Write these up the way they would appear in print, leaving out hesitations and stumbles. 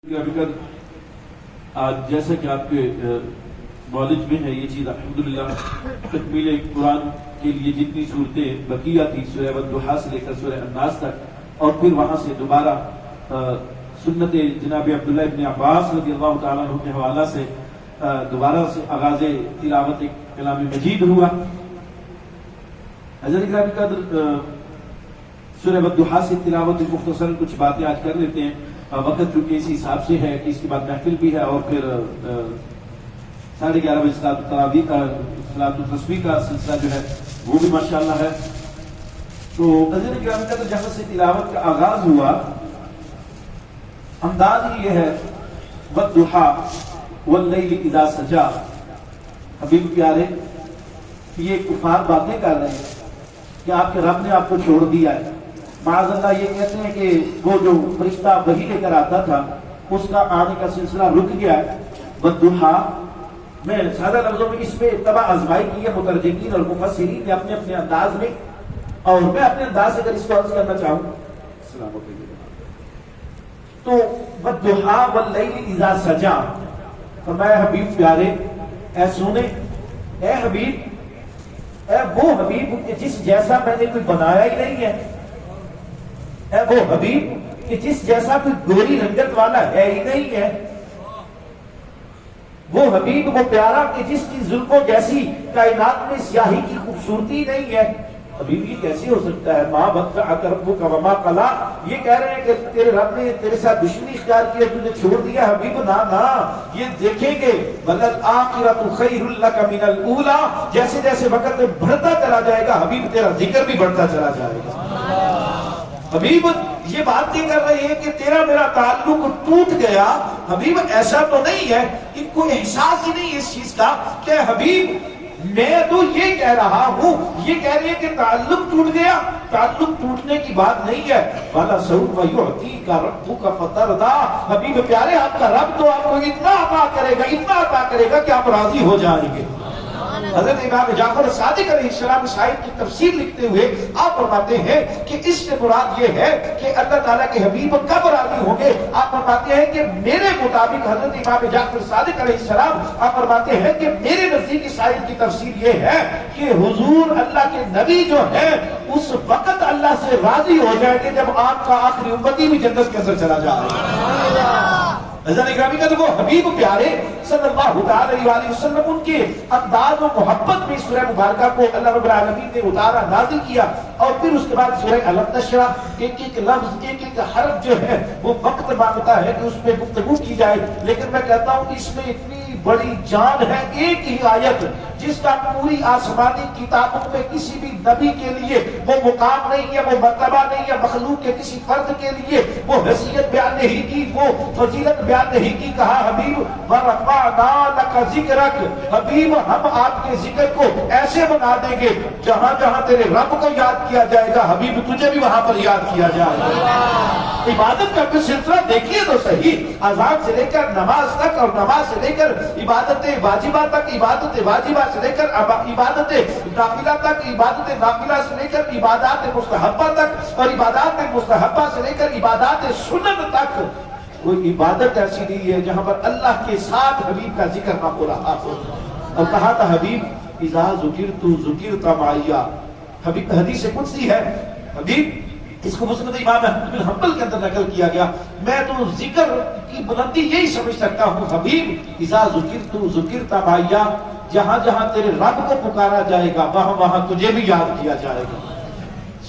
آج جیسا کہ آپ کے نالج میں ہے یہ چیز الحمدللہ تکمیل قرآن کے لیے جتنی صورتیں بقیہ تھی سورہ والضحیٰ سے لے کر سورہ الناس تک اور پھر وہاں سے دوبارہ سنت جناب عبداللہ ابن عباس رضی اللہ تعالیٰ عنہ کے حوالہ سے دوبارہ سے آغاز تلاوت کلام مجید ہوا۔ حضرت گرامی قدر سورہ والضحیٰ سے تلاوت مختصر کچھ باتیں آج کر لیتے ہیں، وقت چونکہ اسی حساب سے ہے کہ اس کے بعد محفل بھی ہے اور پھر 11:30 بجے صلاۃ التسبیح کا سلسلہ جو ہے وہ بھی ماشاءاللہ ہے۔ تو حضرت گرامی قدر جہاں سے تلاوت کا آغاز ہوا انداز ہی یہ ہے والضحیٰ واللیل اذا سجا۔ حبیب پیارے یہ کفار باتیں کر رہے ہیں کہ آپ کے رب نے آپ کو چھوڑ دیا ہے، معاذ اللہ یہ کہتے ہیں کہ وہ جو فرشتہ وحی لے کر آتا تھا اس کا آنے کا سلسلہ رک گیا ہے۔ والضحیٰ میں سادہ لفظوں میں اس پہ تباہ آزمائی کی ہے مترجمین اور مفسرین نے اپنے اپنے انداز میں، اور میں اپنے انداز سے اگر اس کو عرض کرنا چاہوں السلام علیکم تو والضحیٰ واللیل اذا سجا، فرمایا حبیب پیارے اے سونے، اے حبیب، اے وہ حبیب کہ جس جیسا میں نے کوئی بنایا ہی نہیں ہے، اے وہ حبیب کہ جس جیسا کوئی گوری رنگت والا ہے ہی نہیں ہے، وہ حبیب وہ پیارا کہ جس کی زلفوں جیسی کائنات میں سیاہی کی خوبصورتی نہیں ہے۔ حبیب یہ کیسے ہو سکتا ہے؟ ماں بدعک ربک وما قلی، یہ کہہ رہے ہیں کہ تیرے رب نے تیرے ساتھ دشمنی اختیار کی اور تجھے چھوڑ دیا۔ حبیب نا نا، یہ دیکھیں گے وَلَلْآخِرَةُ خَيْرٌ لَكَ مِنَ الْأُولَىٰ، جیسے جیسے وقت بڑھتا چلا جائے گا حبیب تیرا ذکر بھی بڑھتا چلا جائے گا۔ حبیب یہ بات نہیں کر رہے ہیں کہ تیرا میرا تعلق ٹوٹ گیا، حبیب ایسا تو نہیں ہے، ان کو احساس ہی نہیں اس چیز کا کہ حبیب میں تو یہ کہہ رہا ہوں، یہ کہہ رہے ہیں کہ تعلق ٹوٹ گیا۔ تعلق ٹوٹنے کی بات نہیں ہے۔ وَلَسَوْفَ يُعْطِيكَ رَبُّكَ فَتَرْضَىٰ، حبیب پیارے آپ کا رب تو آپ کو اتنا عطا کرے گا، اتنا عطا کرے گا کہ آپ راضی ہو جائیں گے۔ حضرت امام جعفر صادق علیہ السلام اس آیت کی تفسیر لکھتے ہوئے آپ فرماتے ہیں کہ اس سے مراد یہ ہے کہ اللہ تعالیٰ کے حبیب کب راضی ہوں گے؟ آپ فرماتے ہیں کہ میرے مطابق حضرت امام جعفر صادق علیہ السلام آپ فرماتے ہیں کہ میرے نزدیک اس آیت کی تفسیر یہ ہے کہ حضور اللہ کے نبی جو ہے اس وقت اللہ سے راضی ہو جائیں گے جب آپ کا آخری امتی بھی جنت کے اندر چلا جائے گا۔ حضرت گرامی کا وہ حبیب پیارے صلی اللہ علیہ وسلم ان کے انداز و محبت میں سورہ مبارکہ کو اللہ رب العالمین نے اتارا، نازل کیا، اور پھر اس کے بعد سورہ الم نشرح ایک ایک لفظ ایک ایک حرف جو ہے وہ وقت مانگتا ہے کہ اس پہ گفتگو کی جائے، لیکن میں کہتا ہوں اس میں اتنی بڑی جان ہے ایک ہی آیت جس کا پوری آسمانی کتابوں میں کسی بھی نبی کے لیے وہ مقام نہیں ہے، وہ مرتبہ نہیں ہے، مخلوق کے کسی فرد کے لیے وہ حیثیت بیان نہیں کی، وہ فضیلت بیان نہیں کی۔ کہا حبیب وَرَفَعْنَا لَكَ ذِكْرَكَ، حبیب ہم آپ کے ذکر کو ایسے بنا دیں گے جہاں جہاں تیرے رب کو یاد کیا جائے گا حبیب تجھے بھی وہاں پر یاد کیا جائے گا۔ عبادت کا بھی سلسلہ دیکھیے تو صحیح، اذان سے لے کر نماز تک اور نماز سے لے کر عبادت واجبہ تک، عبادت واجبہ سے لے کر عبادت نافلہ تک، عبادت نافلہ سے لے کر عبادات مستحبہ تک، اور عبادات مستحبہ سے لے کر عبادات سنت تک، کوئی عبادت ایسی نہیں ہے جہاں پر اللہ کے ساتھ حبیب کا ذکر نہ ہو رہا ہو۔ اور کہا تھا حبیب اذا ذکرت ذکرت معی، حبیب حدیث قدسی ہے، حبیب اس کو مسند امام احمد بن حنبل کے اندر نقل کیا گیا، میں تو ذکر کی بلندی یہی سمجھ سکتا ہوں حبیب اذا ذکرت ذکرت معی، جہاں جہاں تیرے رب کو پکارا جائے گا وہاں وہاں تجھے بھی یاد کیا جائے گا۔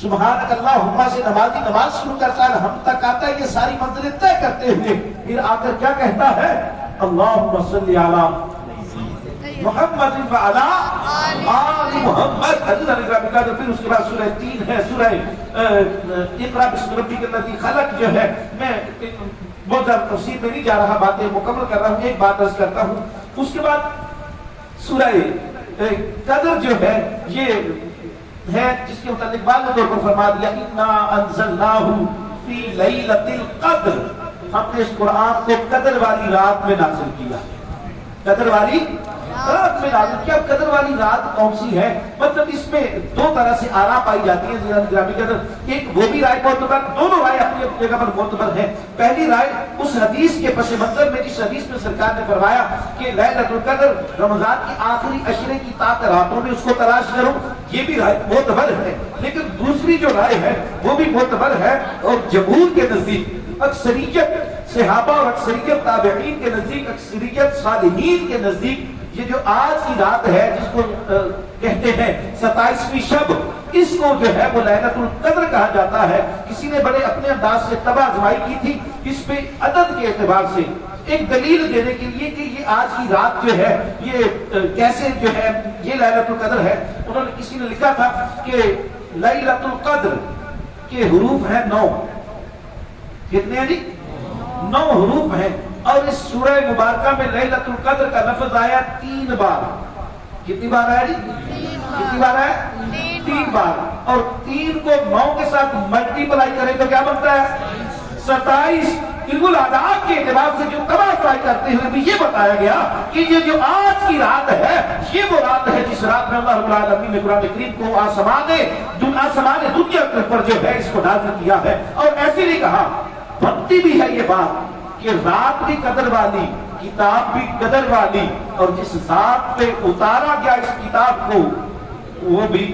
سبحانک اللہم سے نمازی نماز شروع کرتا ہے، ہم تک آتا ہے یہ ساری منزلیں طے کرتے ہوئے، پھر آ کر کیا کہتا ہے اللہم صلی علی محمد وعلی آل محمد۔ حضرت علی کا پھر اس کے بعد سورہ 3 ہے، سورہ اقرا بسم ربک الذی خلق جو ہے، میں بہت زیادہ تفسیر میں نہیں جا رہا، باتیں مکمل کر رہا ہوں، ایک بات عرض کرتا ہوں۔ اس کے بعد سورہ قدر جو ہے یہ ہے جس کے متعلق بعد میں طور پر فرما دیا اِنَّا أَنزَلْنَاهُ فِي لَيْلَةِ الْقَدْرِ، ہم نے اس قرآن کو قدر والی رات میں نازل کیا، قدر والی رات میں نازل کیا. قدر والی رات کون سی ہے؟ مطلب اس میں دو طرح سے آراء پائی جاتی ہیں گرامی قدر. ایک وہ بھی رائے معتبر، دونوں رائے اپنی اپنی جگہ پر معتبر ہیں. پہلی رائے اس حدیث کے پس منظر میں جس حدیث میں سرکار نے فرمایا کہ لیلۃ القدر رمضان کی آخری عشرے کی تاک راتوں میں اس کو تلاش کرو، یہ بھی رائے معتبر ہے. لیکن دوسری جو رائے ہے وہ بھی معتبر ہے، اور جمہور کے نزدیک، اکثریت صحابہ اور اکثریت تابعین کے نزدیک، اکثریت صالحین کے نزدیک، یہ جو آج کی رات ہے جس کو کہتے ہیں 27ویں شب، اس کو جو ہے وہ لیلۃ القدر کہا جاتا ہے. کسی نے بڑے اپنے انداز سے تباہ آزمائی کی تھی اس پہ عدد کے اعتبار سے ایک دلیل دینے کے لیے کہ یہ آج کی رات جو ہے یہ کیسے جو ہے یہ لیلۃ القدر ہے. انہوں نے کسی نے لکھا تھا کہ لیلۃ القدر کے حروف ہیں 9. کتنے ہیں جی؟ 9 حروف ہیں. اور اس سورہ مبارکہ میں لیلۃ القدر کا لفظ آیا 3 بار. کتنی بار آیا جی؟ کتنی بار آیا؟ 3 بار. اور 3 کو 9 کے ساتھ ملٹی پلائی کریں تو کیا بنتا ہے؟ 27. بالکل آداب کے اعتبار سے جو تباہ فرائی کرتے ہوئے بھی یہ بتایا گیا کہ یہ جو آج کی رات ہے یہ وہ رات ہے جس رات میں اللہ رب العالمین نے قرآن کریم کو آسمان دنیا کے اوپر جو ہے اس کو نازل کیا ہے. اور ایسے نہیں کہا، بنتی بھی ہے یہ بات کہ رات بھی قدر والی، کتاب بھی قدر والی، اور جس ذات پہ اتارا گیا اس کتاب کو وہ بھی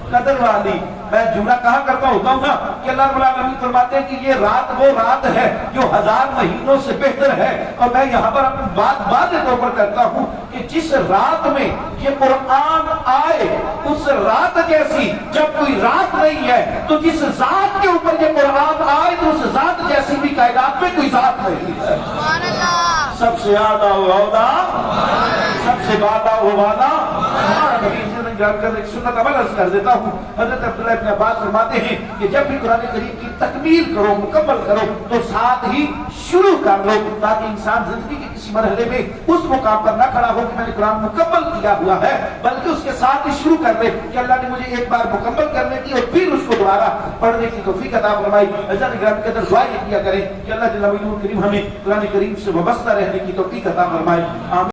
قدر والی. میں جملہ کہا کرتا ہوتا ہوں نا کہ اللہ رب العالمین فرماتے ہیں کہ یہ رات وہ رات ہے جو 1000 مہینوں سے بہتر ہے. اور میں یہاں پر اپنی بات واضح طور پر کرتا ہوں کہ جس رات میں یہ قرآن آئے اس رات جیسی جب کوئی رات نہیں ہے، تو جس ذات کے اوپر یہ قرآن آئے تو اس ذات جیسی بھی کائنات میں کوئی ذات نہیں ہے. سب سے زیادہ اولا، سب سے زیادہ اولا. ایک سنت عمل عرض کر دیتا ہوں. حضرت عبداللہ ابن عباس فرماتے ہیں کہ جب بھی قرآن کریم کی تکمیل کرو، مکمل کرو، تو ساتھ ہی شروع کر لو، تاکہ انسان زندگی کے کسی مرحلے میں اس مقام پر نہ کھڑا ہو کہ میں نے قرآن مکمل کیا ہوا ہے، بلکہ اس کے ساتھ ہی شروع کر دے کہ اللہ نے مجھے ایک بار مکمل کرنے کی اور پھر اس کو دوبارہ پڑھنے کی توفیق عطا فرمائی. حضرت گرامی کے اندر دعا یہ کیا کریں کہ اللہ جل وعلا کریم ہمیں قرآن کریم سے وابستہ رہنے کی توفیق عطا فرمائے. آمین.